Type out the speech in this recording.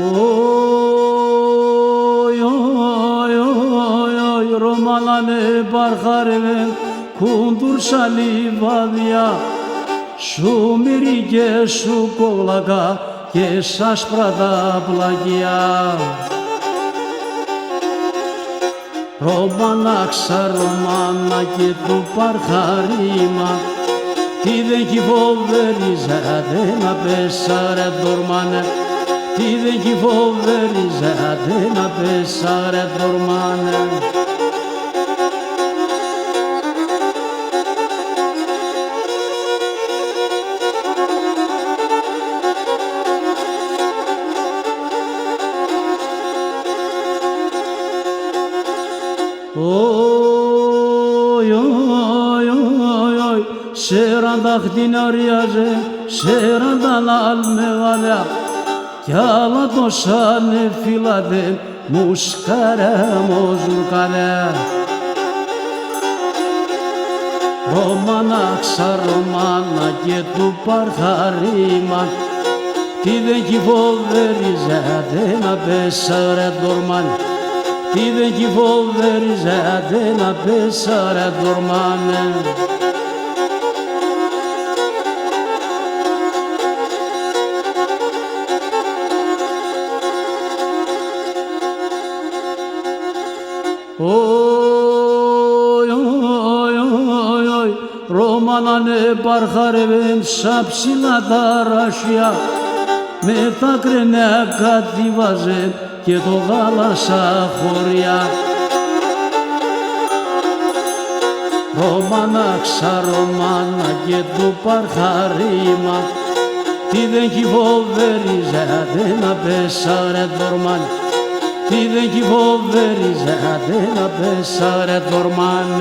Oy oy oy oy romanane barxareve kundur šalivadija šumirige šukolaga ke šašprada blagija Romanaksa romana και του παρχαρίμα τι δεν κυβοβερίζα δεν απέσαρε δορμάνε τι δεν κυβοβερίζα δεν απέσαρε δορμάνε Oy oy oy oy Şerandak dinariyacı Şerandan almevada Kala doşane filade Muşkare mozurkade Romanaksa romana και του παρχαρίμα Τι δεν κυβοβερίζα δεν απέσαρε δορμάν Τι δεν κυβοβερίζα δεν απέσαρε δορμάνε Oy oy oy oy Romanane barxarevem şapşila daraşya Με τα κρενέα κατηβάζε και το γάλασα χωριά Ρωμανάξα ρωμάνα και του παρχαρίμα Τι δεν κυβοβερίζα δεν απέσαρε δορμάν Τι δεν κυβοβερίζα δεν απέσαρε δορμάν